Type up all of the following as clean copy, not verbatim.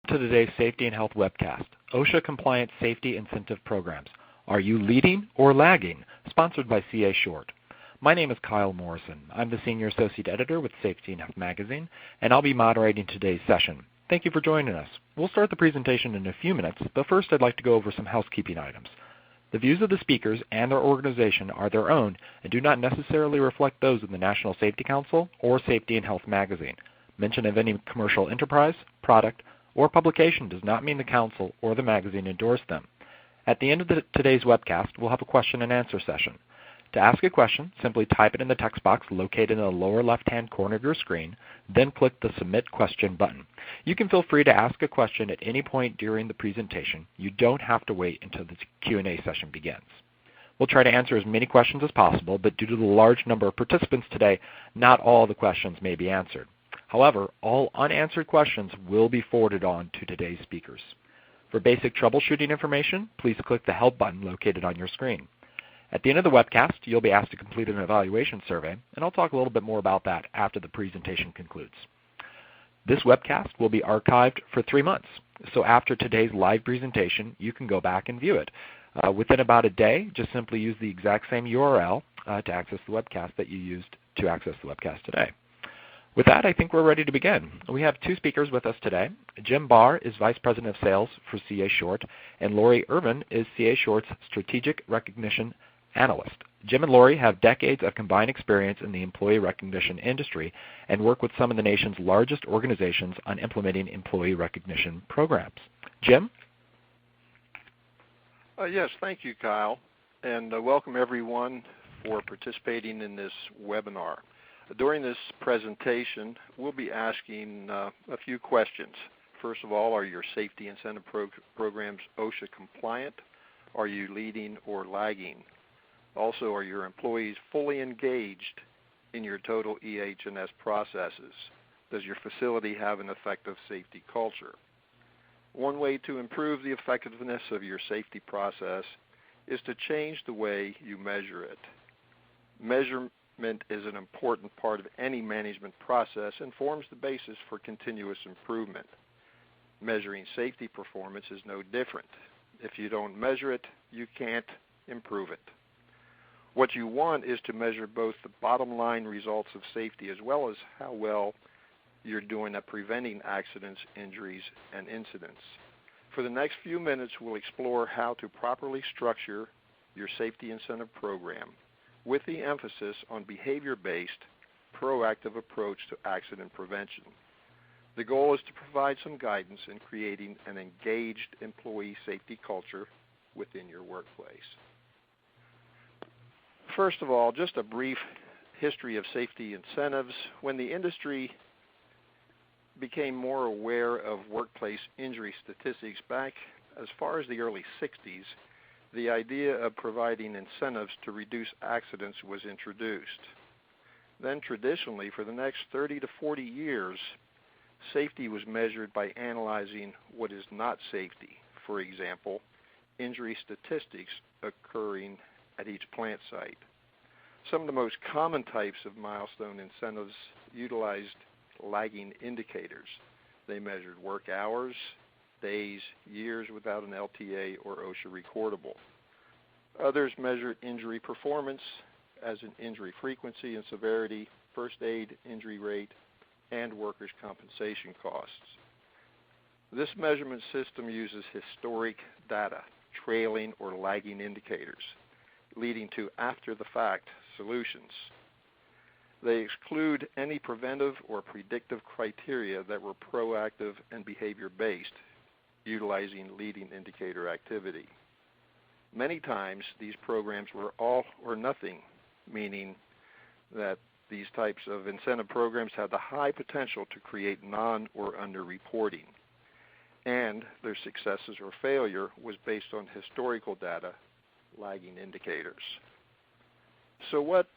To today's Safety and Health webcast, OSHA-Compliant Safety Incentive Programs. Are you leading or lagging? Sponsored by CA Short. My name is Kyle Morrison. I'm the Senior Associate Editor with Safety and Health magazine, and I'll be moderating today's session. Thank you for joining us. We'll start the presentation in a few minutes, but first I'd like to go over some housekeeping items. The views of the speakers and their organization are their own and do not necessarily reflect those of the National Safety Council or Safety and Health magazine. Mention of any commercial enterprise, product, or publication does not mean the Council or the magazine endorse them. At the end of today's webcast, we'll have a question and answer session. To ask a question, simply type it in the text box located in the lower left-hand corner of your screen, then click the Submit Question button. You can feel free to ask a question at any point during the presentation. You don't have to wait until the Q&A session begins. We'll try to answer as many questions as possible, but due to the large number of participants today, not all the questions may be answered. However, all unanswered questions will be forwarded on to today's speakers. For basic troubleshooting information, please click the Help button located on your screen. At the end of the webcast, you'll be asked to complete an evaluation survey, and I'll talk a little bit more about that after the presentation concludes. This webcast will be archived for 3 months, so after today's live presentation, you can go back and view it. Within about a day, just simply use the exact same URL to access the webcast that you used to access the webcast today. With that, I think we're ready to begin. We have 2 speakers with us today. Jim Barr is Vice President of Sales for CA Short, and Lori Irvin is CA Short's Strategic Recognition Analyst. Jim and Lori have decades of combined experience in the employee recognition industry and work with some of the nation's largest organizations on implementing employee recognition programs. Jim? Yes, thank you, Kyle, and welcome everyone for participating in this webinar. During this presentation, we'll be asking a few questions. First of all, are your safety incentive programs OSHA compliant? Are you leading or lagging? Also, are your employees fully engaged in your total EH&S processes? Does your facility have an effective safety culture? One way to improve the effectiveness of your safety process is to change the way you measure it. Measurement is an important part of any management process and forms the basis for continuous improvement. Measuring safety performance is no different. If you don't measure it, you can't improve it. What you want is to measure both the bottom line results of safety as well as how well you're doing at preventing accidents, injuries, and incidents. For the next few minutes, we'll explore how to properly structure your safety incentive program with the emphasis on behavior-based, proactive approach to accident prevention. The goal is to provide some guidance in creating an engaged employee safety culture within your workplace. First of all, just a brief history of safety incentives. When the industry became more aware of workplace injury statistics back as far as the early 60s, the idea of providing incentives to reduce accidents was introduced. Then traditionally, for the next 30 to 40 years, safety was measured by analyzing what is not safety. For example, injury statistics occurring at each plant site. Some of the most common types of milestone incentives utilized lagging indicators. They measured work hours, days, years without an LTA or OSHA recordable. Others measured injury performance as in injury frequency and severity, first aid injury rate, and workers' compensation costs. This measurement system uses historic data, trailing or lagging indicators, leading to after-the-fact solutions. They exclude any preventive or predictive criteria that were proactive and behavior-based, utilizing leading indicator activity. Many times, these programs were all or nothing, meaning that these types of incentive programs had the high potential to create non- or under-reporting, and their successes or failure was based on historical data, lagging indicators. So what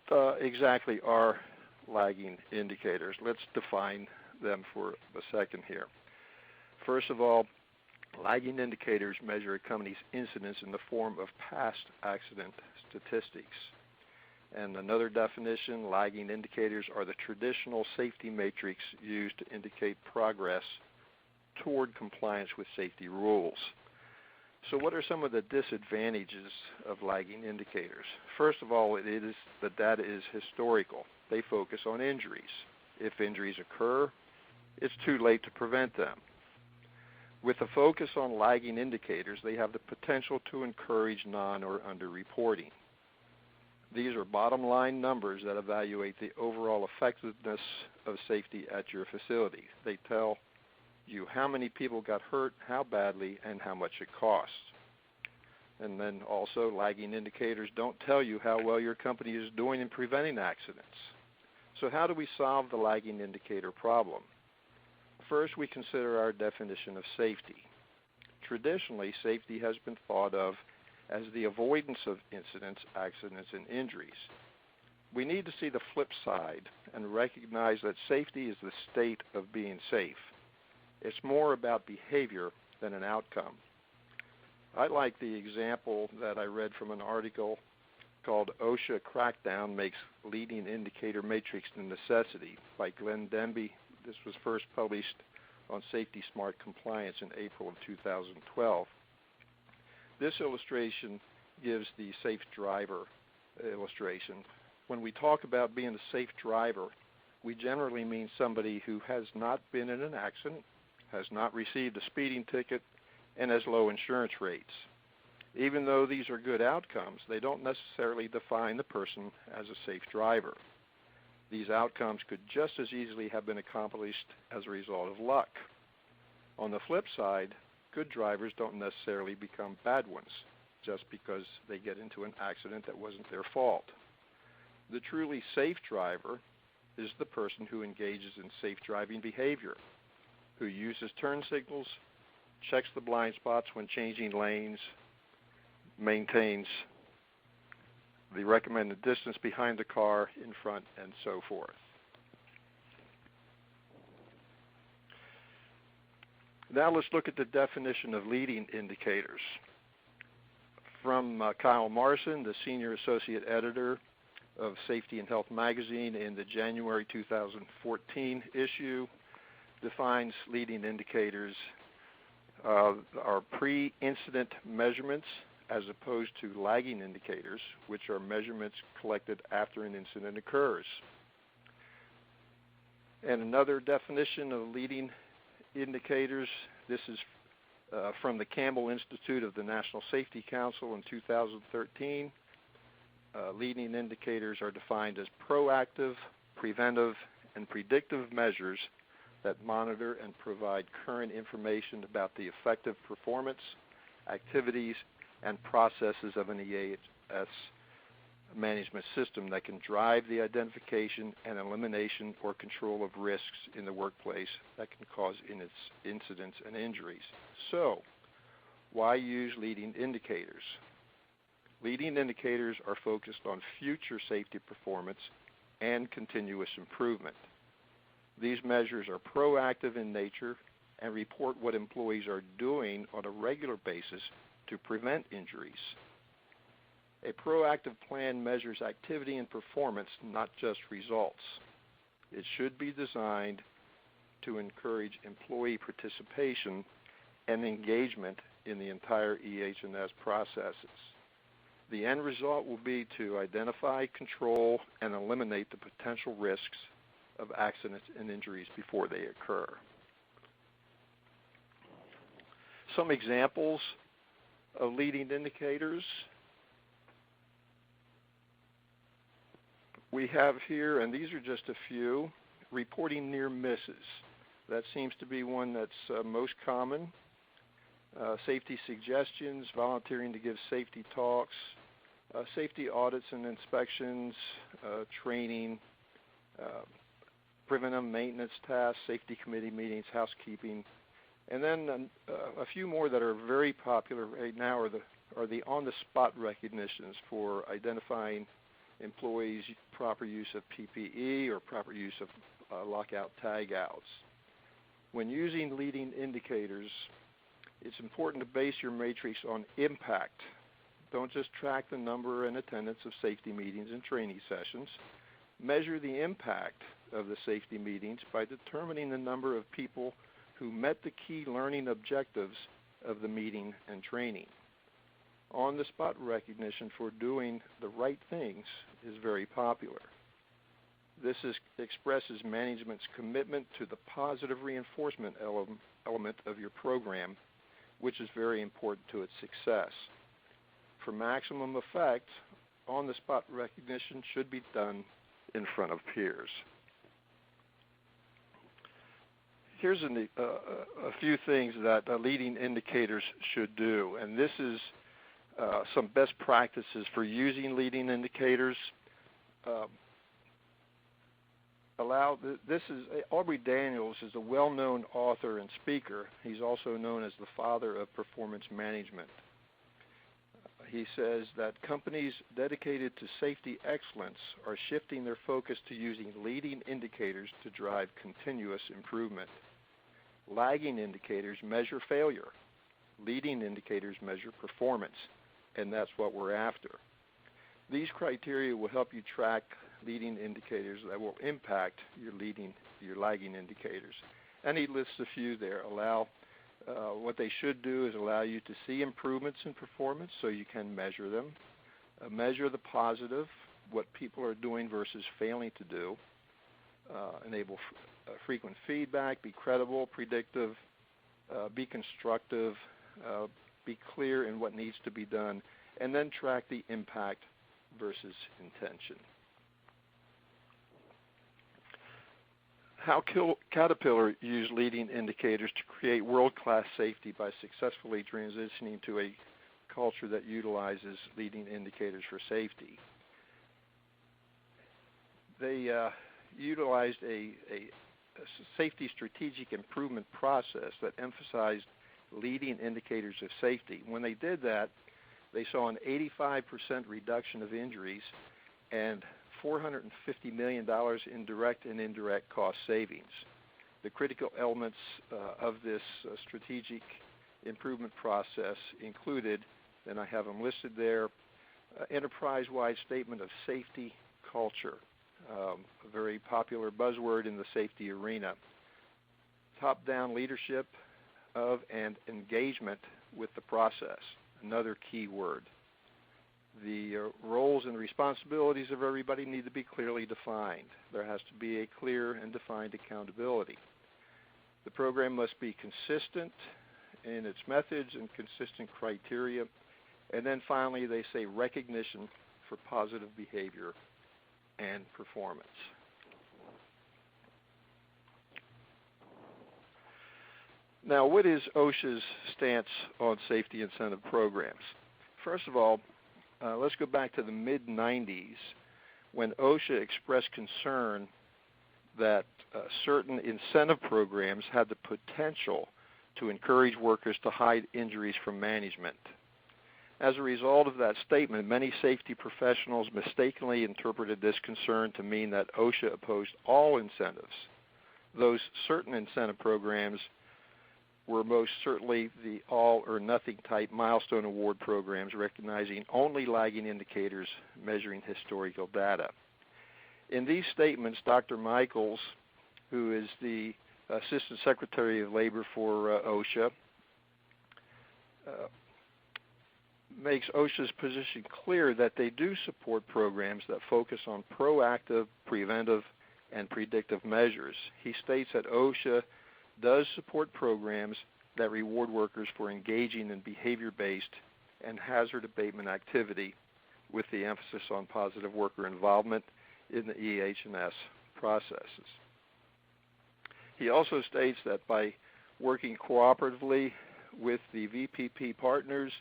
exactly are lagging indicators? Let's define them for a second here. First of all, lagging indicators measure a company's incidents in the form of past accident statistics. And another definition, lagging indicators are the traditional safety matrix used to indicate progress toward compliance with safety rules. So what are some of the disadvantages of lagging indicators? First of all, the data is historical. They focus on injuries. If injuries occur, it's too late to prevent them. With a focus on lagging indicators, they have the potential to encourage non- or under-reporting. These are bottom-line numbers that evaluate the overall effectiveness of safety at your facility. They tell you how many people got hurt, how badly, and how much it costs. And then also, lagging indicators don't tell you how well your company is doing in preventing accidents. So how do we solve the lagging indicator problem? First, we consider our definition of safety. Traditionally, safety has been thought of as the avoidance of incidents, accidents, and injuries. We need to see the flip side and recognize that safety is the state of being safe. It's more about behavior than an outcome. I like the example that I read from an article called OSHA Crackdown Makes Leading Indicator Matrix a Necessity by Glenn Demby. This was first published on Safety Smart Compliance in April of 2012. This illustration gives the safe driver illustration. When we talk about being a safe driver, we generally mean somebody who has not been in an accident, has not received a speeding ticket, and has low insurance rates. Even though these are good outcomes, they don't necessarily define the person as a safe driver. These outcomes could just as easily have been accomplished as a result of luck. On the flip side, good drivers don't necessarily become bad ones just because they get into an accident that wasn't their fault. The truly safe driver is the person who engages in safe driving behavior, who uses turn signals, checks the blind spots when changing lanes, maintains the recommended distance behind the car, in front, and so forth. Now let's look at the definition of leading indicators. From Kyle Morrison, the Senior Associate Editor of Safety and Health magazine in the January 2014 issue, defines leading indicators are pre-incident measurements as opposed to lagging indicators, which are measurements collected after an incident occurs. And another definition of leading indicators, this is from the Campbell Institute of the National Safety Council in 2013. Leading indicators are defined as proactive, preventive, and predictive measures that monitor and provide current information about the effective performance, activities, and processes of an EAS management system that can drive the identification and elimination or control of risks in the workplace that can cause incidents and injuries. So, why use leading indicators? Leading indicators are focused on future safety performance and continuous improvement. These measures are proactive in nature and report what employees are doing on a regular basis to prevent injuries. A proactive plan measures activity and performance, not just results. It should be designed to encourage employee participation and engagement in the entire EH&S processes. The end result will be to identify, control, and eliminate the potential risks of accidents and injuries before they occur. Some examples of leading indicators we have here, and these are just a few. Reporting near misses. That seems to be one that's most common. Safety suggestions, volunteering to give safety talks, safety audits and inspections, training, preventive maintenance tasks, safety committee meetings, housekeeping. And then a few more that are very popular right now are the on-the-spot recognitions for identifying employees' proper use of PPE or proper use of lockout tagouts. When using leading indicators, it's important to base your matrix on impact. Don't just track the number and attendance of safety meetings and training sessions. Measure the impact of the safety meetings by determining the number of people who met the key learning objectives of the meeting and training. On-the-spot recognition for doing the right things is very popular. This expresses management's commitment to the positive reinforcement element of your program, which is very important to its success. For maximum effect, on-the-spot recognition should be done in front of peers. Here's a few things that leading indicators should do, and this is some best practices for using leading indicators. Aubrey Daniels is a well-known author and speaker. He's also known as the father of performance management. He says that companies dedicated to safety excellence are shifting their focus to using leading indicators to drive continuous improvement. Lagging indicators measure failure. Leading indicators measure performance, and that's what we're after. These criteria will help you track leading indicators that will impact your lagging indicators. And he lists a few there. What they should do is allow you to see improvements in performance so you can measure them. Measure the positive, what people are doing versus failing to do. Enable frequent feedback, be credible, predictive, be constructive, be clear in what needs to be done, and then track the impact versus intention. How Caterpillar used leading indicators to create world-class safety by successfully transitioning to a culture that utilizes leading indicators for safety. They utilized a safety strategic improvement process that emphasized leading indicators of safety. When they did that, they saw an 85% reduction of injuries and $450 million in direct and indirect cost savings. The critical elements of this strategic improvement process included, and I have them listed there, enterprise-wide statement of safety culture, a very popular buzzword in the safety arena. Top-down leadership of and engagement with the process, another key word. The roles and responsibilities of everybody need to be clearly defined. There has to be a clear and defined accountability. The program must be consistent in its methods and consistent criteria. And then finally, they say recognition for positive behavior and performance. Now, what is OSHA's stance on safety incentive programs? First of all, let's go back to the mid-90s when OSHA expressed concern that certain incentive programs had the potential to encourage workers to hide injuries from management. As a result of that statement, many safety professionals mistakenly interpreted this concern to mean that OSHA opposed all incentives. Those certain incentive programs were most certainly the all-or-nothing type milestone award programs recognizing only lagging indicators measuring historical data. In these statements, Dr. Michaels, who is the Assistant Secretary of Labor for OSHA, makes OSHA's position clear that they do support programs that focus on proactive, preventive, and predictive measures. He states that OSHA does support programs that reward workers for engaging in behavior-based and hazard abatement activity with the emphasis on positive worker involvement in the EH&S processes. He also states that by working cooperatively with the VPP partners,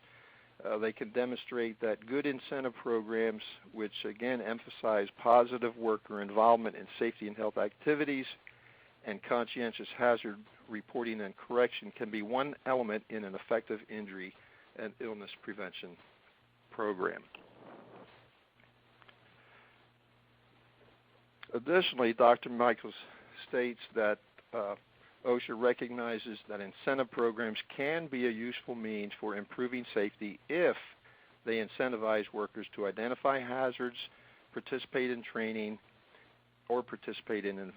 they can demonstrate that good incentive programs, which again emphasize positive worker involvement in safety and health activities and conscientious hazard reporting and correction, can be one element in an effective injury and illness prevention program. Additionally, Dr. Michaels states that OSHA recognizes that incentive programs can be a useful means for improving safety if they incentivize workers to identify hazards, participate in training, or participate in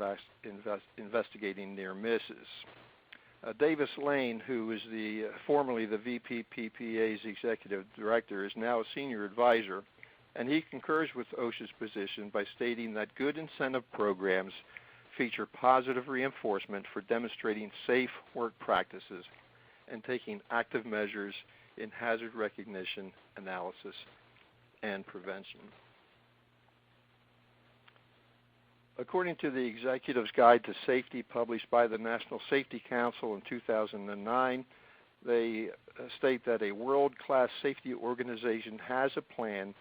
investigating near misses. Davis Lane, who is formerly the VP PPA's executive director, is now a senior advisor, and he concurs with OSHA's position by stating that good incentive programs feature positive reinforcement for demonstrating safe work practices and taking active measures in hazard recognition, analysis, and prevention. According to the Executive's Guide to Safety published by the National Safety Council in 2009, they state that a world-class safety organization has a plan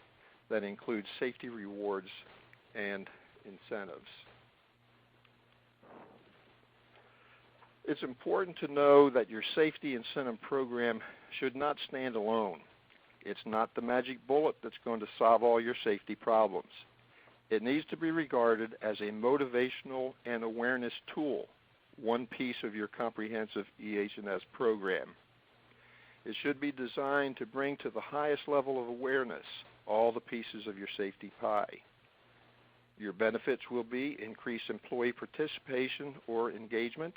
that includes safety rewards and incentives. It's important to know that your safety incentive program should not stand alone. It's not the magic bullet that's going to solve all your safety problems. It needs to be regarded as a motivational and awareness tool, one piece of your comprehensive EH&S program. It should be designed to bring to the highest level of awareness all the pieces of your safety pie. Your benefits will be increased employee participation or engagement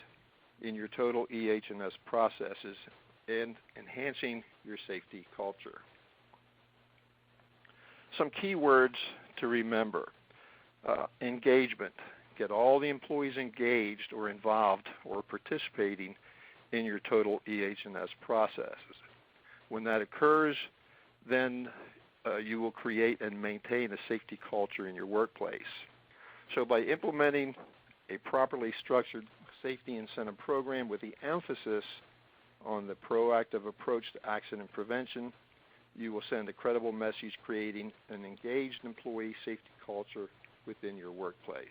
in your total EH&S processes and enhancing your safety culture. Some key words to remember. Engagement. Get all the employees engaged or involved or participating in your total EH&S processes. When that occurs, then you will create and maintain a safety culture in your workplace. So by implementing a properly structured safety incentive program with the emphasis on the proactive approach to accident prevention, you will send a credible message creating an engaged employee safety culture within your workplace.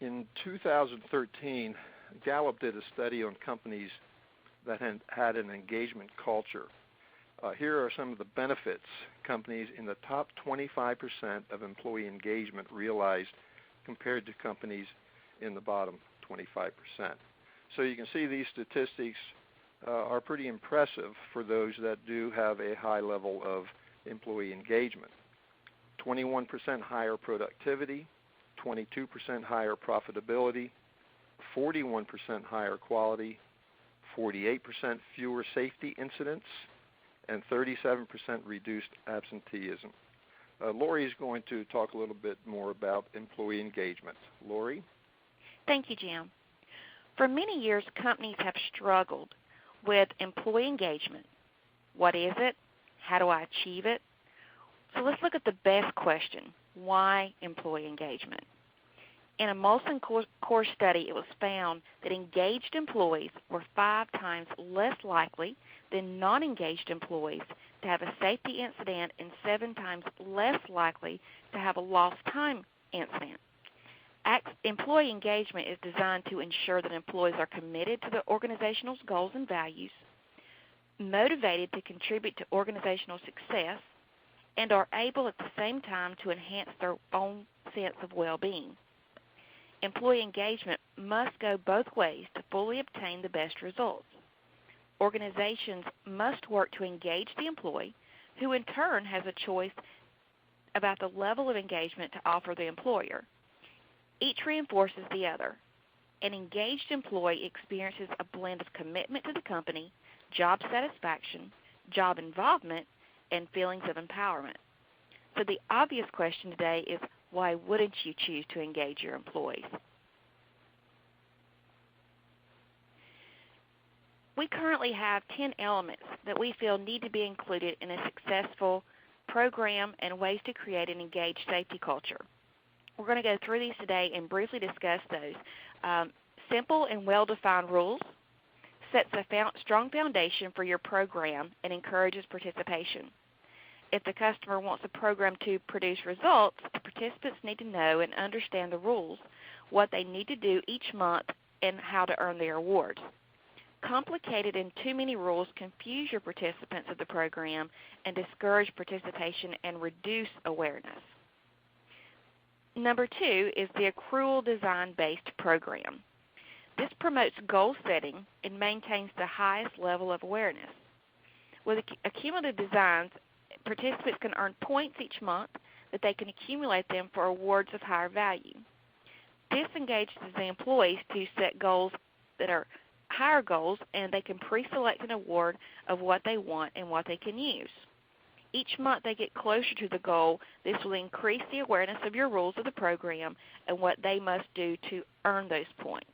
In 2013, Gallup did a study on companies that had an engagement culture. Here are some of the benefits companies in the top 25% of employee engagement realized compared to companies in the bottom 25%. So you can see these statistics are pretty impressive for those that do have a high level of employee engagement. 21% higher productivity, 22% higher profitability, 41% higher quality, 48% fewer safety incidents, and 37% reduced absenteeism. Lori is going to talk a little bit more about employee engagement. Lori? Thank you, Jim. For many years, companies have struggled with employee engagement. What is it? How do I achieve it? So let's look at the best question. Why employee engagement? In a Molson Coors study, it was found that engaged employees were 5 times less likely than non-engaged employees to have a safety incident and 7 times less likely to have a lost time incident. Employee engagement is designed to ensure that employees are committed to the organizational goals and values, motivated to contribute to organizational success, and are able at the same time to enhance their own sense of well-being. Employee engagement must go both ways to fully obtain the best results. Organizations must work to engage the employee, who in turn has a choice about the level of engagement to offer the employer. Each reinforces the other. An engaged employee experiences a blend of commitment to the company, job satisfaction, job involvement, and feelings of empowerment. So the obvious question today is, why wouldn't you choose to engage your employees? We currently have 10 elements that we feel need to be included in a successful program and ways to create an engaged safety culture. We're going to go through these today and briefly discuss those. Simple and well-defined rules sets a strong foundation for your program and encourages participation. If the customer wants a program to produce results, the participants need to know and understand the rules, what they need to do each month, and how to earn their awards. Complicated and too many rules confuse your participants of the program and discourage participation and reduce awareness. Number 2 is the accrual design-based program. This promotes goal setting and maintains the highest level of awareness. With accumulative designs, participants can earn points each month that they can accumulate them for awards of higher value. This engages the employees to set goals that are higher goals, and they can pre-select an award of what they want and what they can use. Each month they get closer to the goal. This will increase the awareness of your rules of the program and what they must do to earn those points.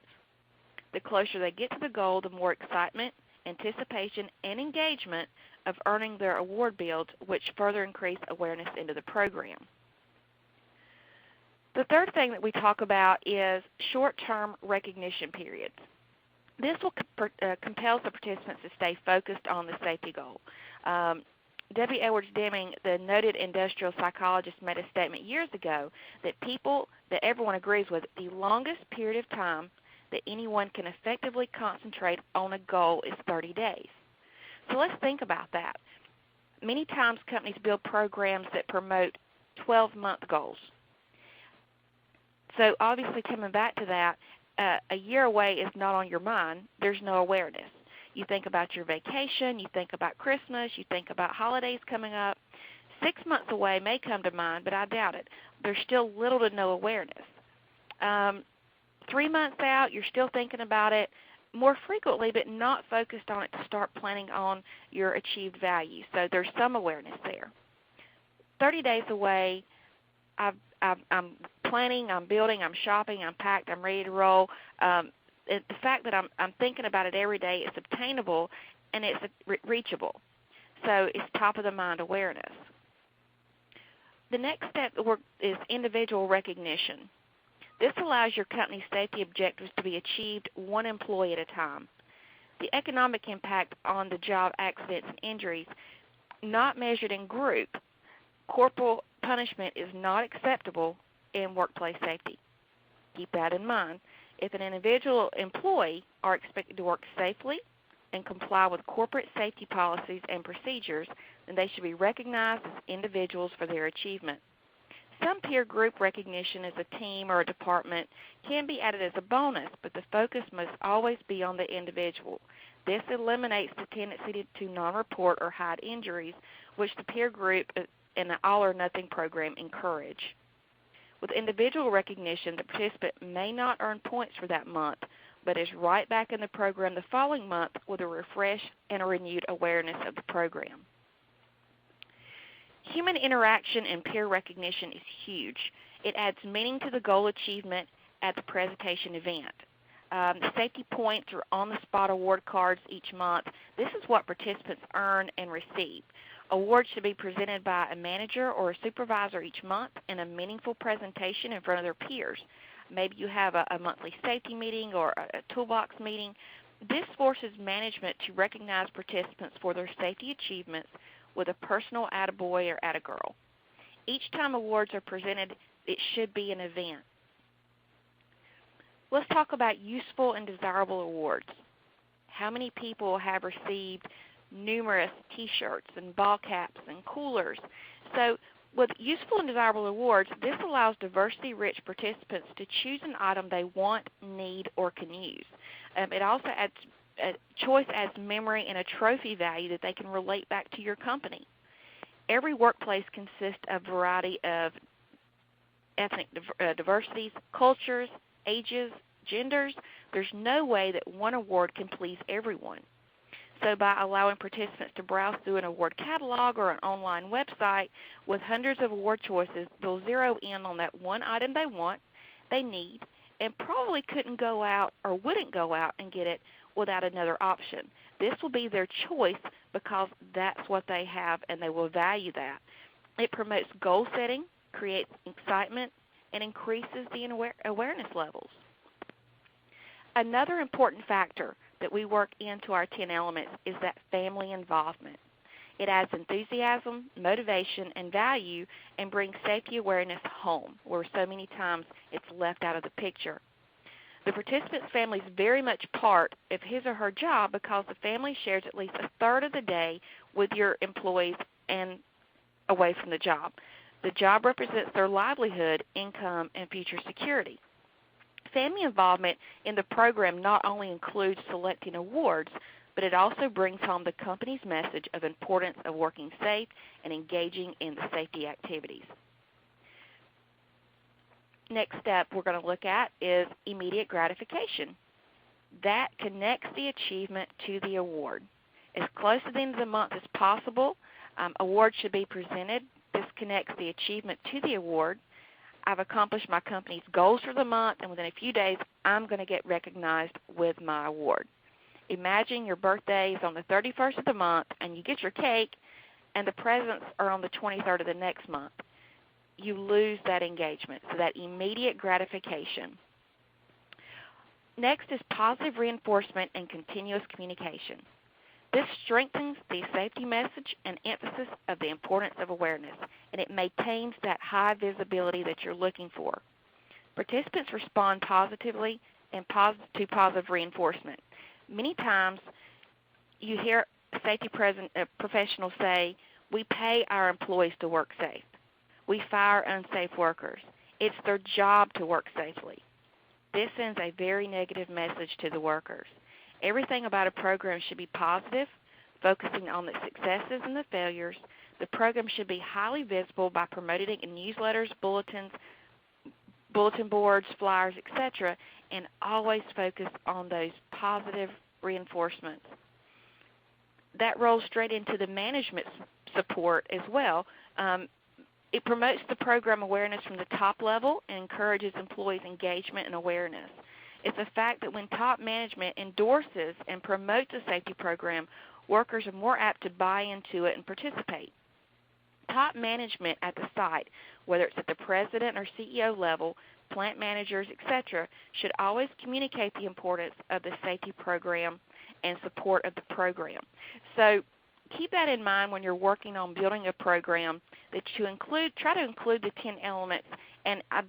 The closer they get to the goal, the more excitement, anticipation, and engagement of earning their award builds, which further increase awareness into the program. The third thing that we talk about is short-term recognition periods. This will compel the participants to stay focused on the safety goal. W. Edwards Deming, the noted industrial psychologist, made a statement years ago that everyone agrees with, the longest period of time that anyone can effectively concentrate on a goal is 30 days. So let's think about that. Many times companies build programs that promote 12-month goals. So obviously, coming back to that, a year away is not on your mind. There's no awareness. You think about your vacation, you think about Christmas, you think about holidays coming up. 6 months away may come to mind, but I doubt it. There's still little to no awareness. 3 months out, you're still thinking about it more frequently, but not focused on it to start planning on your achieved value. So there's some awareness there. 30 days away, I'm planning, I'm building, I'm shopping, I'm packed, I'm ready to roll. The fact that I'm thinking about it every day is obtainable and it's reachable. So it's top-of-the-mind awareness. The next step is individual recognition. This allows your company's safety objectives to be achieved one employee at a time. The economic impact on the job accidents and injuries, not measured in group, corporal punishment is not acceptable in workplace safety. Keep that in mind. If an individual employee are expected to work safely and comply with corporate safety policies and procedures, then they should be recognized as individuals for their achievement. Some peer group recognition as a team or a department can be added as a bonus, but the focus must always be on the individual. This eliminates the tendency to non-report or hide injuries, which the peer group and the all-or-nothing program encourage. With individual recognition, the participant may not earn points for that month, but is right back in the program the following month with a refreshed and a renewed awareness of the program. Human interaction and peer recognition is huge. It adds meaning to the goal achievement at the presentation event. The safety points are on-the-spot award cards each month. This is what participants earn and receive. Awards should be presented by a manager or a supervisor each month in a meaningful presentation in front of their peers. Maybe you have a monthly safety meeting or a toolbox meeting. This forces management to recognize participants for their safety achievements with a personal attaboy or attagirl. Each time awards are presented, it should be an event. Let's talk about useful and desirable awards. How many people have received numerous T-shirts and ball caps and coolers? So with useful and desirable awards, this allows diversity-rich participants to choose an item they want, need, or can use. It also adds choice adds memory and a trophy value that they can relate back to your company. Every workplace consists of a variety of ethnic diversities, cultures, ages, genders. There's no way that one award can please everyone. So by allowing participants to browse through an award catalog or an online website with hundreds of award choices, they'll zero in on that one item they want, they need, and probably couldn't go out or wouldn't go out and get it without another option. This will be their choice because that's what they have and they will value that. It promotes goal setting, creates excitement, and increases the awareness levels. Another important factor that we work into our 10 elements is that family involvement. It adds enthusiasm, motivation, and value and brings safety awareness home, where so many times it's left out of the picture. The participant's family is very much part of his or her job because the family shares at least a third of the day with your employees and away from the job. The job represents their livelihood, income, and future security. Family involvement in the program not only includes selecting awards, but it also brings home the company's message of importance of working safe and engaging in the safety activities. next step we're going to look at is immediate gratification. That connects the achievement to the award. As close to the end of the month as possible, awards should be presented. This connects the achievement to the award. I've accomplished my company's goals for the month, and within a few days, I'm going to get recognized with my award. Imagine your birthday is on the 31st of the month, and you get your cake, and the presents are on the 23rd of the next month. You lose that engagement, so that immediate gratification. Next is positive reinforcement and continuous communication. This strengthens the safety message and emphasis of the importance of awareness, and it maintains that high visibility that you're looking for. Participants respond positively and to positive reinforcement. Many times you hear safety professionals say, we pay our employees to work safe. We fire unsafe workers. It's their job to work safely. This sends a very negative message to the workers. Everything about a program should be positive, focusing on the successes and the failures. The program should be highly visible by promoting it in newsletters, bulletin boards, flyers, etc., and always focus on those positive reinforcements. That rolls straight into the management support as well. It promotes the program awareness from the top level and encourages employees' engagement and awareness. It's a fact that when top management endorses and promotes a safety program, workers are more apt to buy into it and participate. Top management at the site, whether it's at the president or CEO level, plant managers, etc., should always communicate the importance of the safety program and support of the program. So keep that in mind when you're working on building a program, that you try to include the 10 elements, and I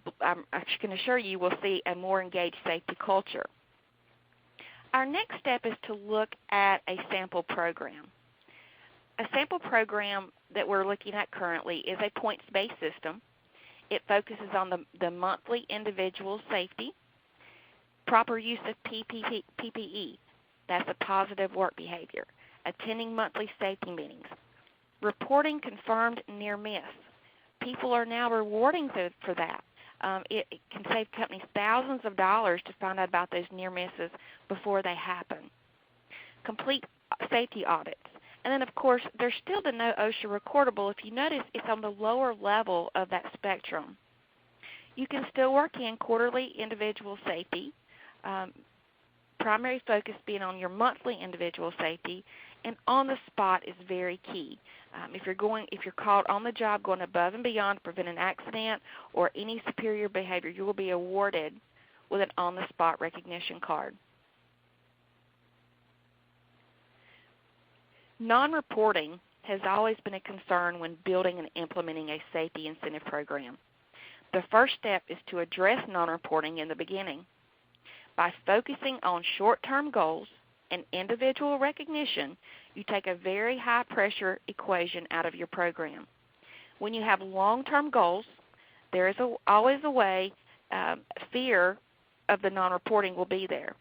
can assure you will see a more engaged safety culture. Our next step is to look at a sample program. A sample program that we're looking at currently is a points-based system. It focuses on the monthly individual safety, proper use of PPE, that's a positive work behavior, attending monthly safety meetings, reporting confirmed near miss. People are now rewarding for that. It can save companies thousands of dollars to find out about those near misses before they happen. Complete safety audits. And then, of course, there's still the no OSHA recordable. If you notice, it's on the lower level of that spectrum. You can still work in quarterly individual safety, primary focus being on your monthly individual safety, and on the spot is very key. If you're caught on the job going above and beyond to prevent an accident or any superior behavior, you will be awarded with an on-the-spot recognition card. Non-reporting has always been a concern when building and implementing a safety incentive program. The first step is to address non-reporting in the beginning. By focusing on short-term goals and individual recognition, you take a very high-pressure equation out of your program. When you have long-term goals, there is always a way, fear of the non-reporting will be there.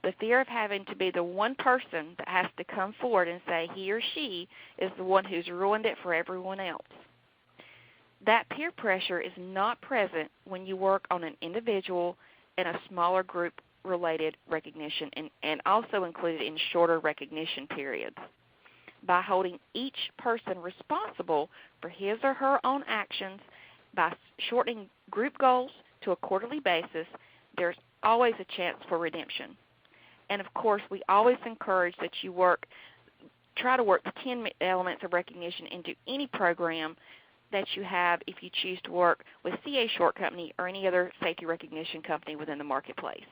The fear of having to be the one person that has to come forward and say he or she is the one who's ruined it for everyone else. That peer pressure is not present when you work on an individual and a smaller group related recognition and also included in shorter recognition periods. By holding each person responsible for his or her own actions, by shortening group goals to a quarterly basis, there's always a chance for redemption. And, of course, we always encourage that you try to work the 10 elements of recognition into any program that you have if you choose to work with CA Short Company or any other safety recognition company within the marketplace.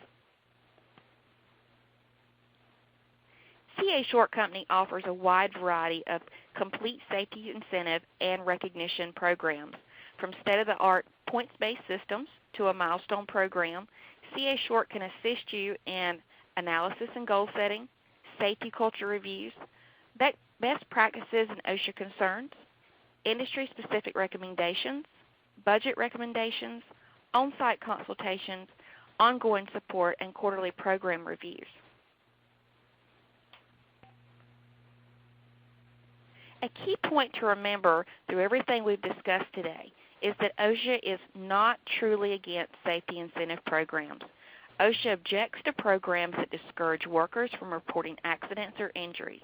CA Short Company offers a wide variety of complete safety incentive and recognition programs. From state-of-the-art points-based systems to a milestone program, CA Short can assist you in analysis and goal setting, safety culture reviews, best practices and OSHA concerns, industry-specific recommendations, budget recommendations, on-site consultations, ongoing support, and quarterly program reviews. A key point to remember through everything we've discussed today is that OSHA is not truly against safety incentive programs. OSHA objects to programs that discourage workers from reporting accidents or injuries.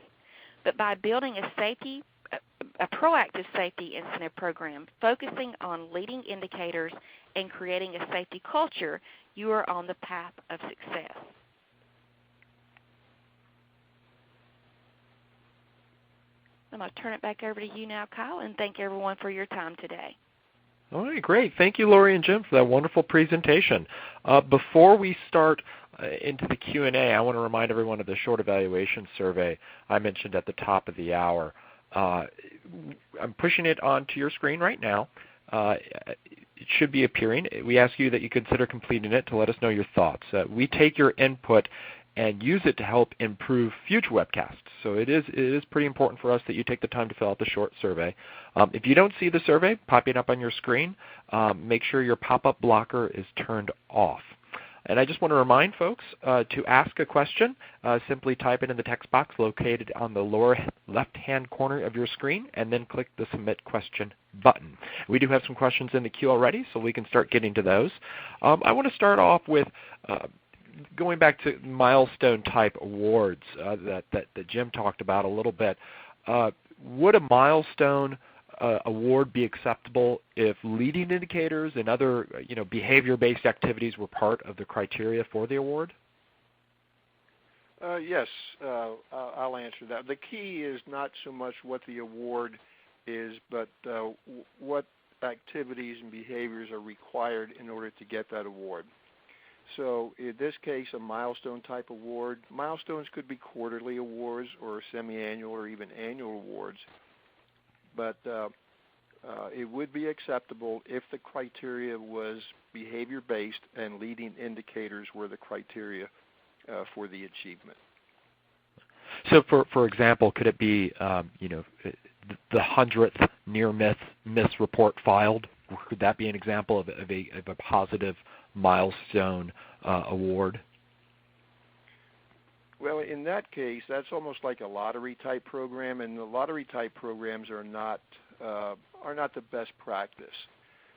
But by building a proactive safety incentive program focusing on leading indicators and creating a safety culture, you are on the path of success. I'm going to turn it back over to you now, Kyle, and thank everyone for your time today. All right, great. Thank you, Lori and Jim, for that wonderful presentation. Before we start into the Q&A, I want to remind everyone of the short evaluation survey I mentioned at the top of the hour. I'm pushing it onto your screen right now. It should be appearing. We ask you that you consider completing it to let us know your thoughts. We take your input and use it to help improve future webcasts. So it is pretty important for us that you take the time to fill out the short survey. If you don't see the survey popping up on your screen, make sure your pop-up blocker is turned off. And I just want to remind folks to ask a question, simply type it in the text box located on the lower left-hand corner of your screen, and then click the Submit Question button. We do have some questions in the queue already, so we can start getting to those. I want to start off with going back to milestone-type awards that Jim talked about a little bit. Would a milestone award be acceptable if leading indicators and other behavior-based activities were part of the criteria for the award? Yes, I'll answer that. The key is not so much what the award is, but what activities and behaviors are required in order to get that award. So in this case, a milestone-type award. Milestones could be quarterly awards or semi-annual or even annual awards. But it would be acceptable if the criteria was behavior-based and leading indicators were the criteria for the achievement. So, for example, could it be the 100th near-miss report filed? Could that be an example of a positive milestone award? Well, in that case, that's almost like a lottery-type program, and the lottery-type programs are not the best practice.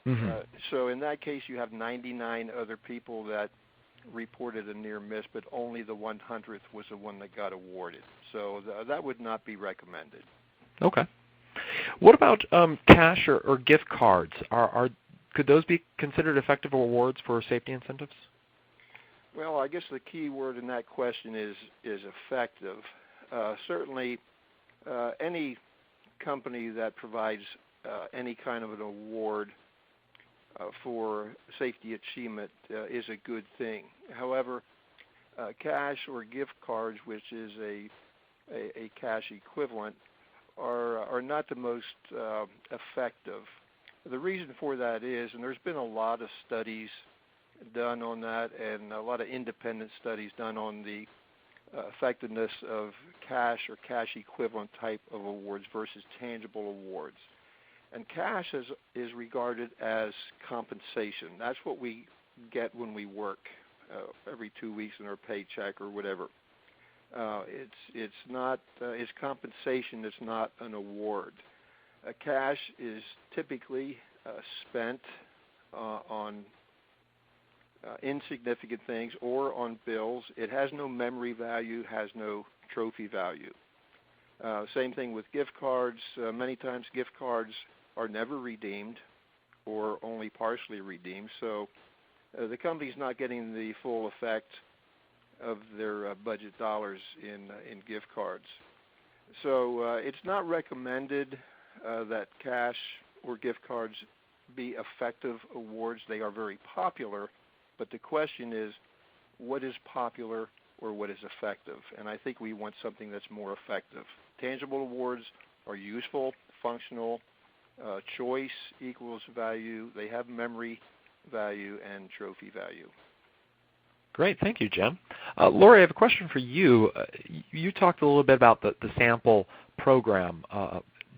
Mm-hmm. So in that case, you have 99 other people that reported a near miss, but only the 100th was the one that got awarded. So that would not be recommended. Okay. What about cash or gift cards? Could those be considered effective awards for safety incentives? Well, I guess the key word in that question is effective. Certainly, any company that provides any kind of an award for safety achievement is a good thing. However, cash or gift cards, which is a cash equivalent, are not the most effective. The reason for that is, and there's been a lot of studies done on that and a lot of independent studies done on the effectiveness of cash or cash equivalent type of awards versus tangible awards. And cash is regarded as compensation. That's what we get when we work every 2 weeks in our paycheck or whatever. It's compensation. It's not an award. Cash is typically spent on insignificant things or on bills. It has no memory value, has no trophy value. Same thing with gift cards. Many times gift cards are never redeemed or only partially redeemed, so the company's not getting the full effect of their budget dollars in gift cards. So it's not recommended that cash or gift cards be effective awards. They are very popular, but the question is, what is popular or what is effective? And I think we want something that's more effective. Tangible awards are useful, functional. Choice equals value. They have memory value and trophy value. Great. Thank you, Jim. Lori, I have a question for you. You talked a little bit about the sample program.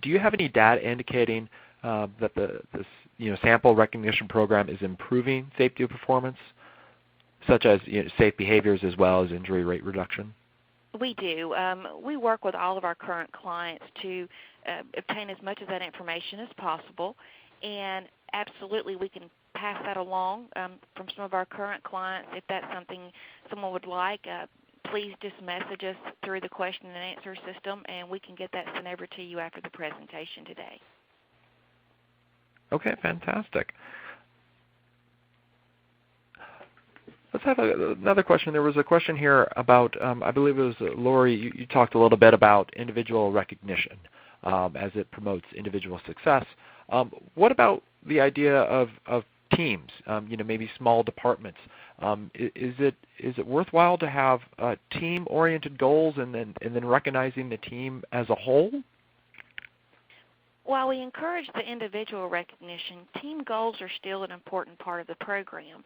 Do you have any data indicating that the sample recognition program is improving safety performance, such as safe behaviors as well as injury rate reduction? We do. We work with all of our current clients to obtain as much of that information as possible. And absolutely we can pass that along from some of our current clients. If that's something someone would like, please just message us through the question and answer system, and we can get that sent over to you after the presentation today. Okay, fantastic. Let's have another question. There was a question here about, I believe it was Lori, you talked a little bit about individual recognition as it promotes individual success. What about the idea of teams, maybe small departments? Is it worthwhile to have team-oriented goals and then recognizing the team as a whole? While we encourage the individual recognition, team goals are still an important part of the program.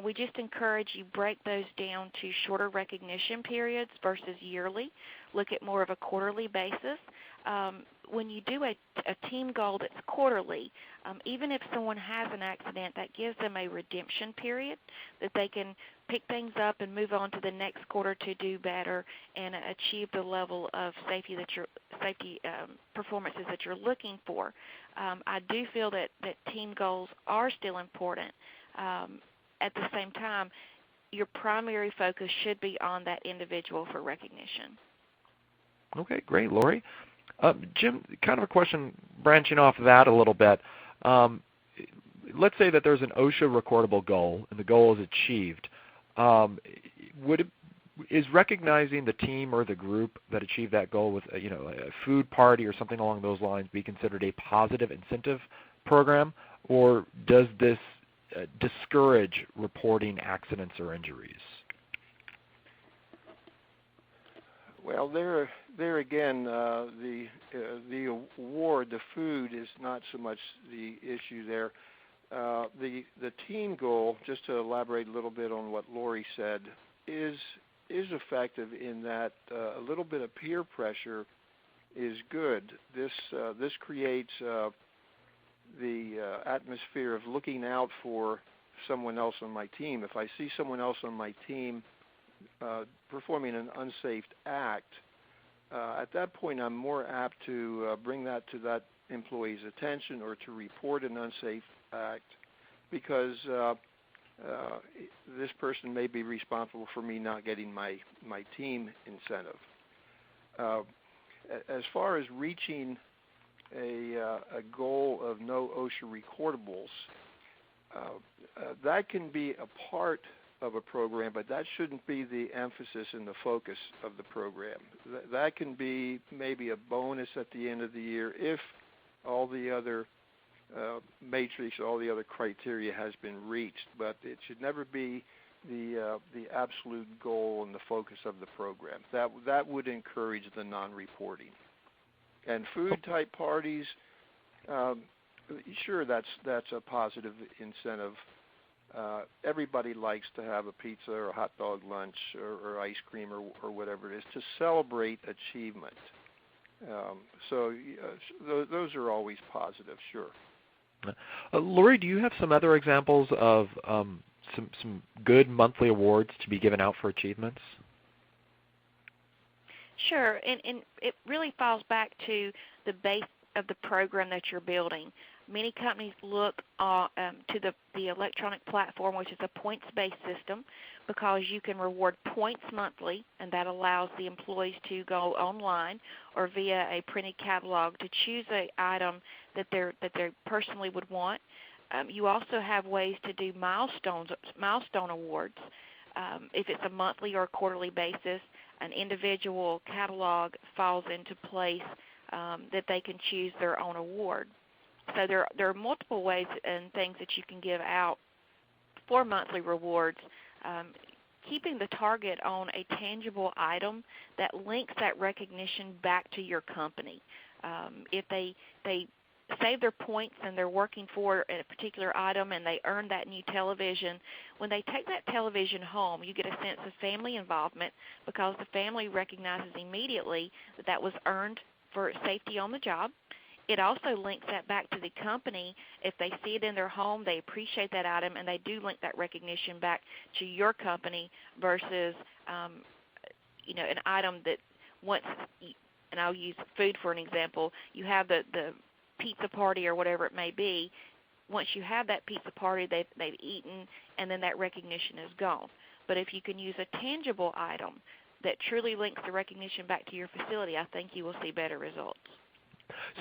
We just encourage you break those down to shorter recognition periods versus yearly. Look at more of a quarterly basis. When you do a team goal that's quarterly, even if someone has an accident, that gives them a redemption period that they can pick things up and move on to the next quarter to do better and achieve the level of safety performances that you're looking for. I do feel that team goals are still important. At the same time, your primary focus should be on that individual for recognition. Okay, great, Lori. Jim, kind of a question branching off of that a little bit. Let's say that there's an OSHA recordable goal and the goal is achieved. Is recognizing the team or the group that achieved that goal with a food party or something along those lines be considered a positive incentive program, or does this discourage reporting accidents or injuries? Well, there again, the award, the food, is not so much the issue there. The team goal, just to elaborate a little bit on what Lori said, is effective in that a little bit of peer pressure is good. This creates the atmosphere of looking out for someone else on my team. If I see someone else on my team performing an unsafe act, at that point I'm more apt to bring that to that employee's attention or to report an unsafe act, because this person may be responsible for me not getting my team incentive. As far as reaching a goal of no OSHA recordables, that can be a part of a program, but that shouldn't be the emphasis and the focus of the program. That can be maybe a bonus at the end of the year if all the other matrix, all the other criteria has been reached, but it should never be the absolute goal and the focus of the program. That would encourage the non-reporting. And food-type parties, sure, that's a positive incentive. Everybody likes to have a pizza or a hot dog lunch or ice cream or whatever it is to celebrate achievement. Those are always positive, sure. Lori, do you have some other examples of some good monthly awards to be given out for achievements? Sure, and it really falls back to the base of the program that you're building. Many companies look to the electronic platform, which is a points-based system, because you can reward points monthly, and that allows the employees to go online or via a printed catalog to choose an item that they personally would want. You also have ways to do milestone awards. If it's a monthly or quarterly basis, an individual catalog falls into place that they can choose their own award. So there are multiple ways and things that you can give out for monthly rewards, keeping the target on a tangible item that links that recognition back to your company. If they save their points and they're working for a particular item and they earn that new television, when they take that television home, you get a sense of family involvement because the family recognizes immediately that was earned for safety on the job. It also links that back to the company. If they see it in their home, they appreciate that item, and they do link that recognition back to your company versus, an item that once, and I'll use food for an example, you have the pizza party or whatever it may be. once you have that pizza party, they've eaten, and then that recognition is gone. But if you can use a tangible item that truly links the recognition back to your facility, I think you will see better results.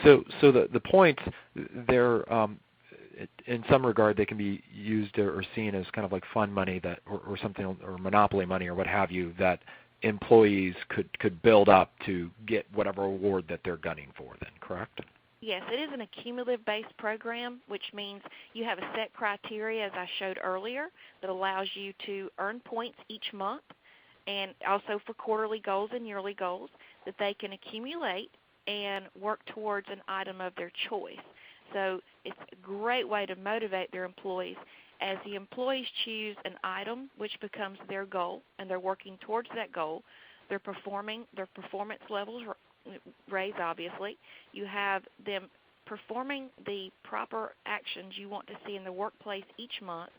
So the points, they're in some regard they can be used or seen as kind of like fun money that or something, or monopoly money or what have you, that employees could build up to get whatever award that they're gunning for then, correct? Yes, it is an accumulative-based program, which means you have a set criteria, as I showed earlier, that allows you to earn points each month, and also for quarterly goals and yearly goals, that they can accumulate and work towards an item of their choice. So it's a great way to motivate their employees. As the employees choose an item which becomes their goal, and they're working towards that goal, they're performing, their performance levels raise, obviously. You have them performing the proper actions you want to see in the workplace each month.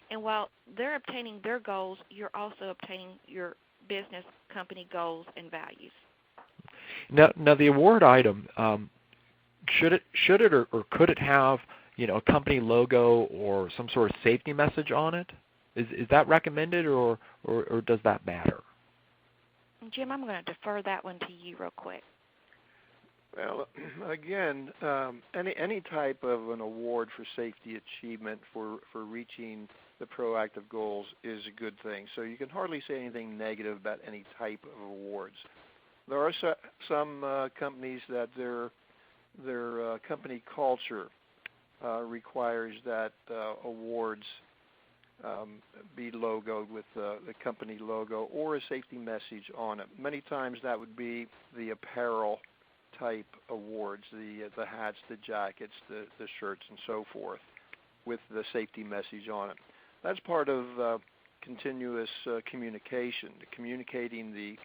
And while they're obtaining their goals, you're also obtaining your business company goals and values. Now the award item, should it or could it have, a company logo or some sort of safety message on it? Is that recommended, or does that matter? Jim, I'm going to defer that one to you real quick. Well, again, any type of an award for safety achievement for reaching the proactive goals is a good thing. So you can hardly say anything negative about any type of awards. There are some companies that their company culture requires that awards be logoed with the company logo or a safety message on it. Many times that would be the apparel type awards, the hats, the jackets, the shirts, and so forth, with the safety message on it. That's part of continuous communication, communicating the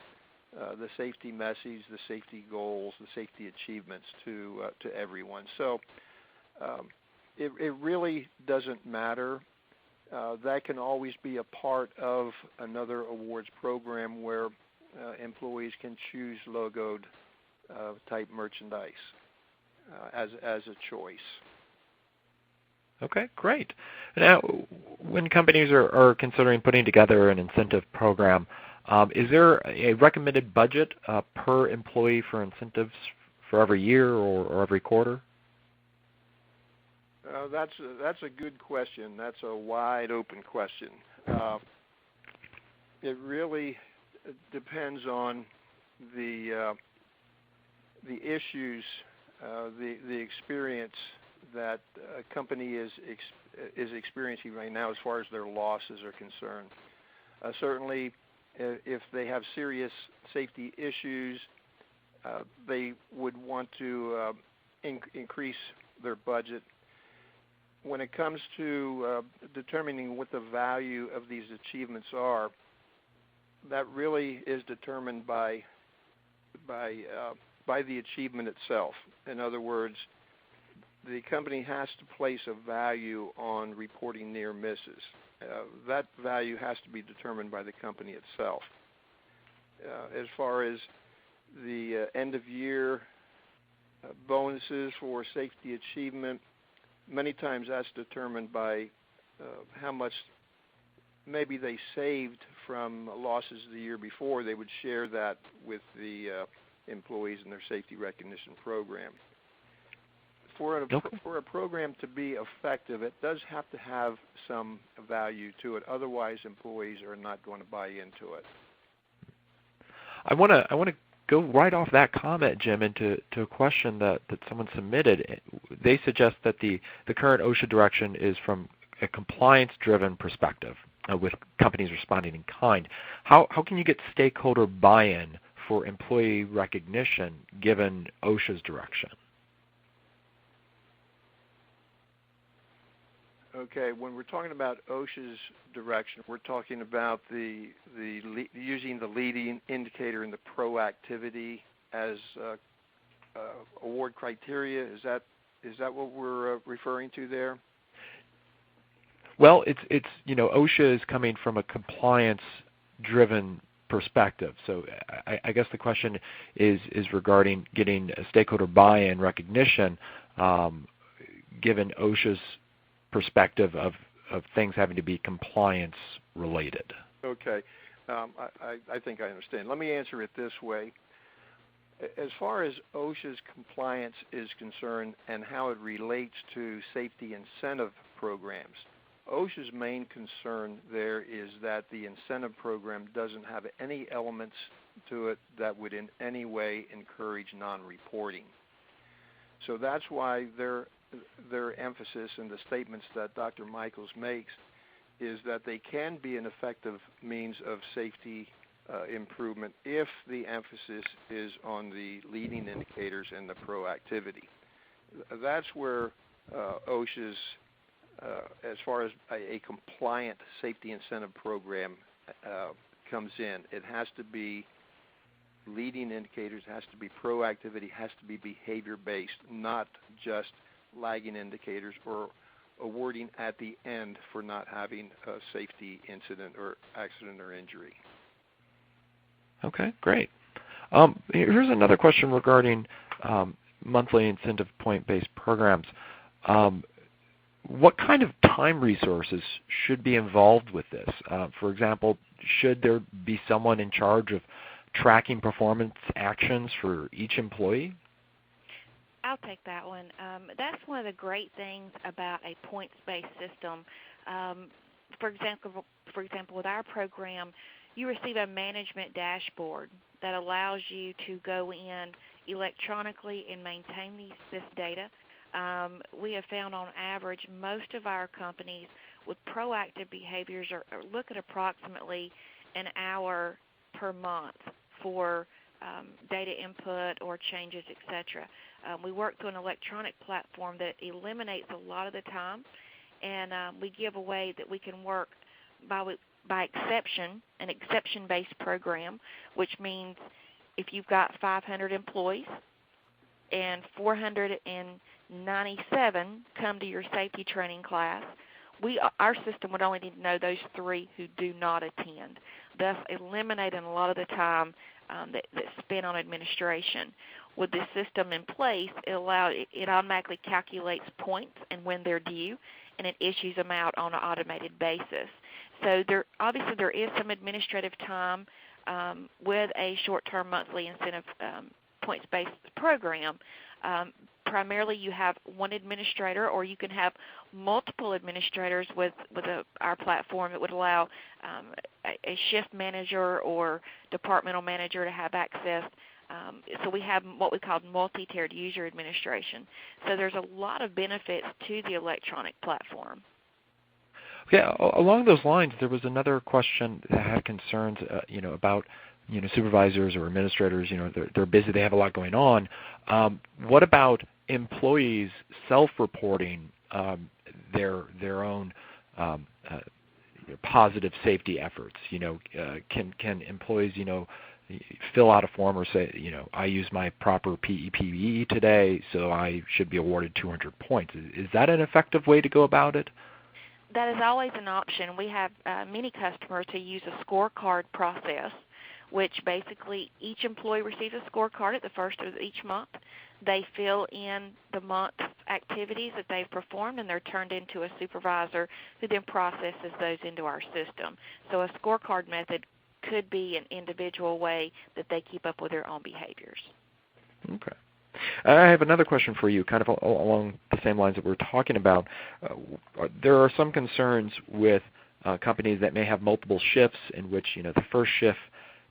safety message, the safety goals, the safety achievements to everyone. So it really doesn't matter. That can always be a part of another awards program where employees can choose logoed type merchandise as a choice. Okay, great. Now, when companies are considering putting together an incentive program, is there a recommended budget per employee for incentives for every year or every quarter? That's a good question. That's a wide open question. It really depends on the issues, the experience that a company is experiencing right now as far as their losses are concerned. Certainly, if they have serious safety issues, they would want to increase their budget. When it comes to determining what the value of these achievements are, that really is determined by the achievement itself. In other words, the company has to place a value on reporting near misses. That value has to be determined by the company itself. As far as the end-of-year bonuses for safety achievement, many times that's determined by how much maybe they saved from losses the year before. They would share that with the employees in their safety recognition program. For a program to be effective, it does have to have some value to it. Otherwise, employees are not going to buy into it. I want to go right off that comment, Jim, into a question that someone submitted. They suggest that the current OSHA direction is from a compliance-driven perspective, with companies responding in kind. How can you get stakeholder buy-in for employee recognition given OSHA's direction? Okay, when we're talking about OSHA's direction, we're talking about using the leading indicator in the proactivity as award criteria. Is that what we're referring to there? Well, it's OSHA is coming from a compliance-driven perspective. So I guess the question is regarding getting a stakeholder buy-in recognition, given OSHA's perspective of things having to be compliance related? Okay. I think I understand. Let me answer it this way. As far as OSHA's compliance is concerned and how it relates to safety incentive programs, OSHA's main concern there is that the incentive program doesn't have any elements to it that would in any way encourage non-reporting. So that's why their emphasis in the statements that Dr. Michaels makes is that they can be an effective means of safety improvement if the emphasis is on the leading indicators and the proactivity. That's where OSHA's, as far as a compliant safety incentive program comes in, it has to be leading indicators, has to be proactivity, has to be behavior-based, not just lagging indicators or awarding at the end for not having a safety incident or accident or injury. Okay, great. Here's another question regarding monthly incentive point-based programs. What kind of time resources should be involved with this? For example, should there be someone in charge of tracking performance actions for each employee? I'll take that one. That's one of the great things about a points-based system. For example, with our program, you receive a management dashboard that allows you to go in electronically and maintain this data. We have found on average most of our companies with proactive behaviors are look at approximately an hour per month for data input or changes, etc. We work through an electronic platform that eliminates a lot of the time, and we give a way that we can work by exception, an exception-based program, which means if you've got 500 employees and 497 come to your safety training class, our system would only need to know those 3 who do not attend, thus eliminating a lot of the time that's spent on administration. With this system in place, it automatically calculates points and when they're due, and it issues them out on an automated basis. So obviously there is some administrative time with a short-term monthly incentive points-based program. Primarily you have one administrator, or you can have multiple administrators with our platform. It would allow a shift manager or departmental manager to have access. So we have what we call multi-tiered user administration. So there's a lot of benefits to the electronic platform. Yeah, along those lines, there was another question that had concerns, about, supervisors or administrators. They're busy, they have a lot going on. What about employees self-reporting their own positive safety efforts? Can employees, fill out a form or say, I use my proper PPE today, so I should be awarded 200 points. Is that an effective way to go about it? That is always an option. We have many customers who use a scorecard process, which basically each employee receives a scorecard at the first of each month. They fill in the month's activities that they've performed, and they're turned into a supervisor who then processes those into our system. So a scorecard method could be an individual way that they keep up with their own behaviors. Okay. I have another question for you, kind of along the same lines that we're talking about. There are some concerns with companies that may have multiple shifts in which, the first shift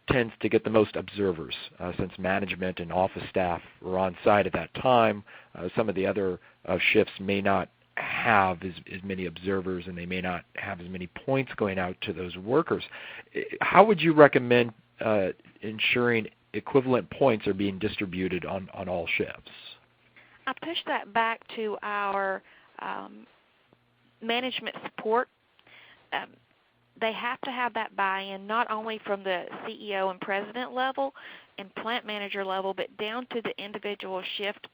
tends to get the most observers since management and office staff are on site at that time. Some of the other shifts may not have as many observers, and they may not have as many points going out to those workers. How would you recommend ensuring equivalent points are being distributed on all shifts? I push that back to our management support. They have to have that buy-in not only from the CEO and president level and plant manager level, but down to the individual shift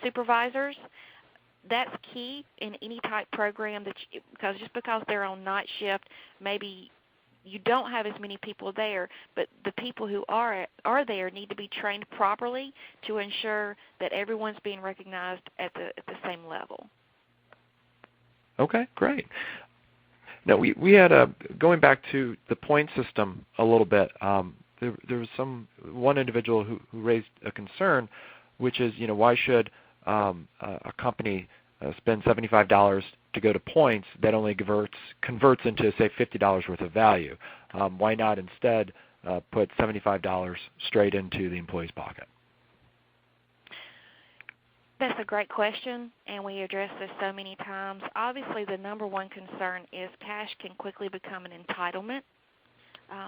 supervisors. That's key in any type program because just because they're on night shift, maybe you don't have as many people there, but the people who are there need to be trained properly to ensure that everyone's being recognized at the same level. Okay, great. Now, we had going back to the point system a little bit. There was one individual who raised a concern, which is, why should a company spend $75 to go to points that only converts into, say, $50 worth of value? Why not instead put $75 straight into the employee's pocket? That's a great question, and we address this so many times. Obviously, the number one concern is cash can quickly become an entitlement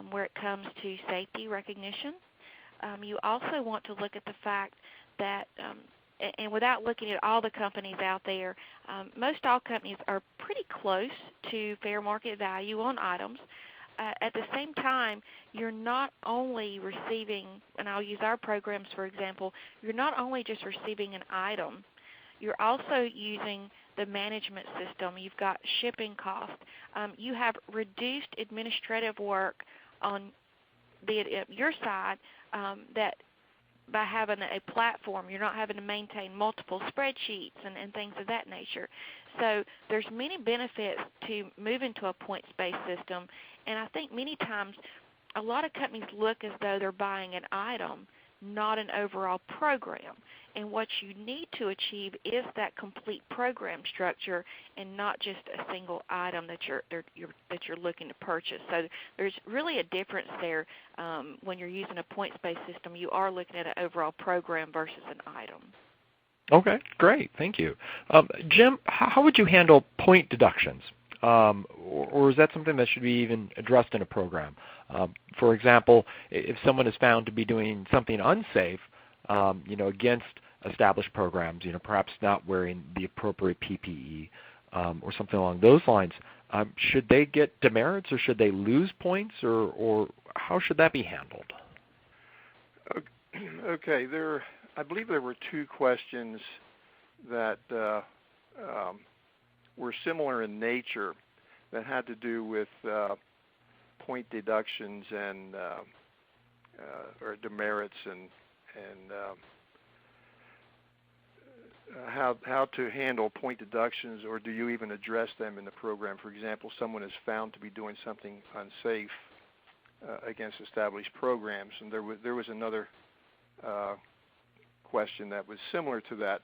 where it comes to safety recognition. You also want to look at the fact that, and without looking at all the companies out there, most all companies are pretty close to fair market value on items. At the same time, you're not only receiving, and I'll use our programs for example, you're not only just receiving an item, you're also using the management system. You've got shipping costs. You have reduced administrative work on your side that by having a platform, you're not having to maintain multiple spreadsheets and things of that nature. So there's many benefits to moving to a points-based system, and I think many times a lot of companies look as though they're buying an item, not an overall program. And what you need to achieve is that complete program structure and not just a single item that you're looking to purchase. So there's really a difference there when you're using a points-based system. You are looking at an overall program versus an item. Okay, great. Thank you. Jim, how would you handle point deductions? Or is that something that should be even addressed in a program? For example, if someone is found to be doing something unsafe, against established programs, perhaps not wearing the appropriate PPE or something along those lines, should they get demerits or should they lose points, or how should that be handled? Okay, I believe there were two questions that were similar in nature that had to do with point deductions and or demerits and how to handle point deductions, or do you even address them in the program? For example, someone is found to be doing something unsafe against established programs, and there was another question that was similar to that.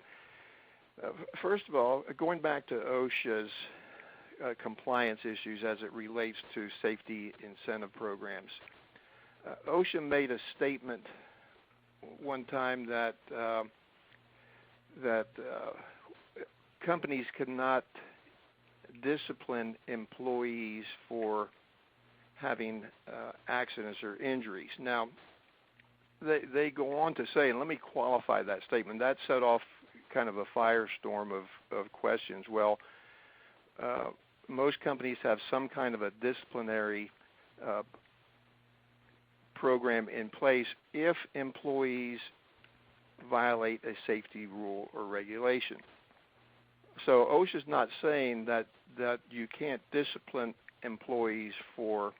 First of all, going back to OSHA's compliance issues as it relates to safety incentive programs, OSHA made a statement one time that companies could not discipline employees for having accidents or injuries. Now, they go on to say, and let me qualify that statement, that set off kind of a firestorm of questions. Well, most companies have some kind of a disciplinary program in place if employees violate a safety rule or regulation. So OSHA's not saying that you can't discipline employees for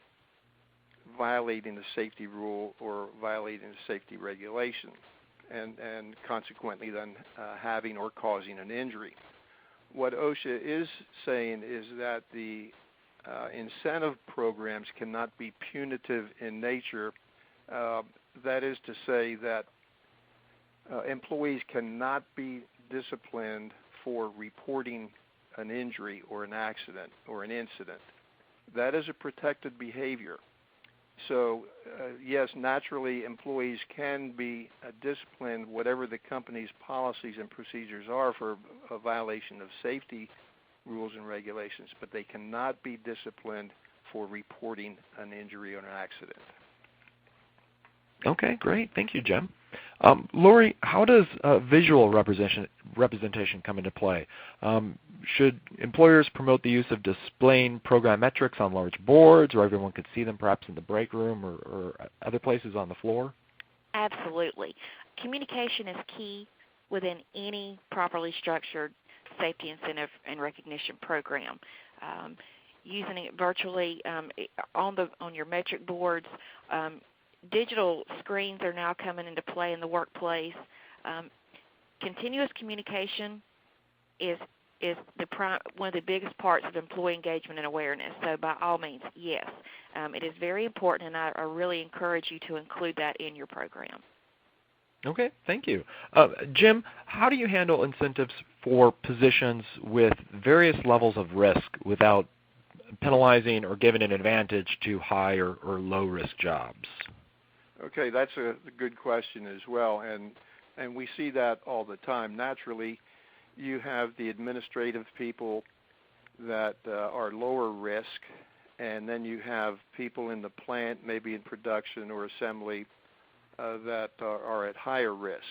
violating the safety rule or violating the safety regulation and consequently then having or causing an injury. What OSHA is saying is that the incentive programs cannot be punitive in nature. That is to say that employees cannot be disciplined for reporting an injury or an accident or an incident. That is a protected behavior. So, yes, naturally, employees can be disciplined, whatever the company's policies and procedures are for a violation of safety rules and regulations, but they cannot be disciplined for reporting an injury or an accident. Okay, great. Thank you, Jim. Lori, how does visual representation come into play? Should employers promote the use of displaying program metrics on large boards where everyone could see them perhaps in the break room or other places on the floor? Absolutely. Communication is key within any properly structured safety incentive and recognition program. Using it virtually on your metric boards, digital screens are now coming into play in the workplace. Continuous communication is is one of the biggest parts of employee engagement and awareness. So by all means, yes, it is very important, and I really encourage you to include that in your program. Okay, thank you. Jim, how do you handle incentives for positions with various levels of risk without penalizing or giving an advantage to high or low risk jobs? Okay, that's a good question as well, and we see that all the time. Naturally, you have the administrative people that are lower risk, and then you have people in the plant, maybe in production or assembly, that are at higher risk.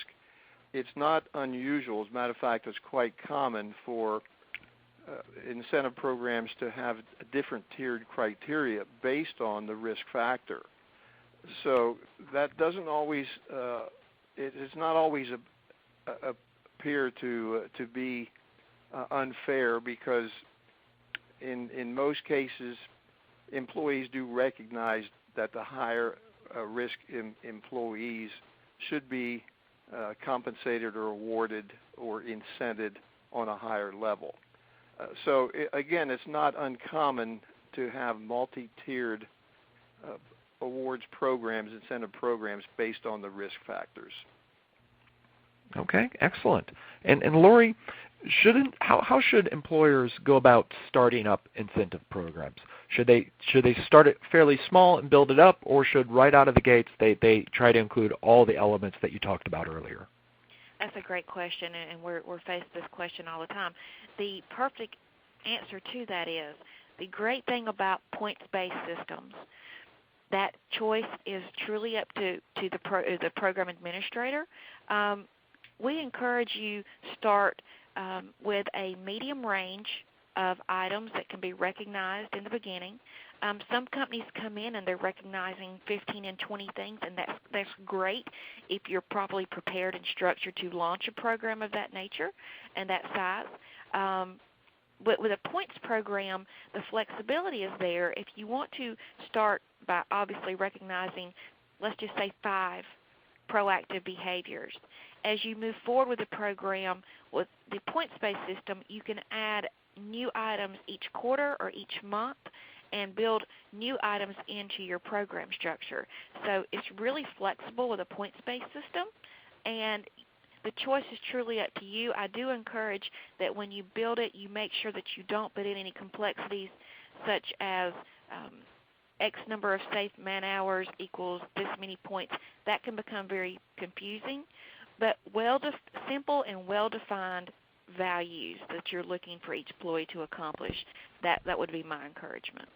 It's not unusual. As a matter of fact, it's quite common for incentive programs to have a different tiered criteria based on the risk factor. So that doesn't always, it is not always appear to be unfair, because in most cases, employees do recognize that the higher risk employees should be compensated or awarded or incented on a higher level. So again, it's not uncommon to have multi-tiered awards programs, incentive programs based on the risk factors. Okay, excellent. And Lori, how should employers go about starting up incentive programs? Should they start it fairly small and build it up, or should right out of the gates they try to include all the elements that you talked about earlier? That's a great question, and we're faced with this question all the time. The perfect answer to that is, the great thing about points-based systems, that choice is truly up to the program administrator. We encourage you start with a medium range of items that can be recognized in the beginning. Some companies come in and they're recognizing 15 and 20 things, and that's great if you're properly prepared and structured to launch a program of that nature and that size. But with a points program, the flexibility is there. If you want to start by obviously recognizing, let's just say 5 proactive behaviors. As you move forward with the program, with the points-based system, you can add new items each quarter or each month and build new items into your program structure. So it's really flexible with a points-based system, and the choice is truly up to you. I do encourage that when you build it, you make sure that you don't put in any complexities such as X number of safe man-hours equals this many points. That can become very confusing, but simple and well-defined values that you're looking for each employee to accomplish, that would be my encouragement.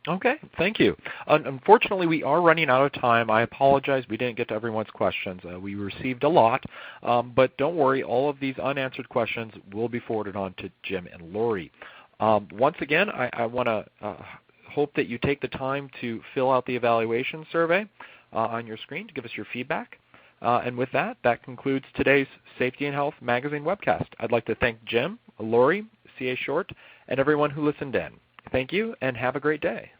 Okay, thank you. Unfortunately, we are running out of time. I apologize we didn't get to everyone's questions. We received a lot, but don't worry, all of these unanswered questions will be forwarded on to Jim and Lori. Once again, I want to hope that you take the time to fill out the evaluation survey on your screen to give us your feedback. And with that concludes today's Safety and Health Magazine webcast. I'd like to thank Jim, Lori, C.A. Short, and everyone who listened in. Thank you, and have a great day.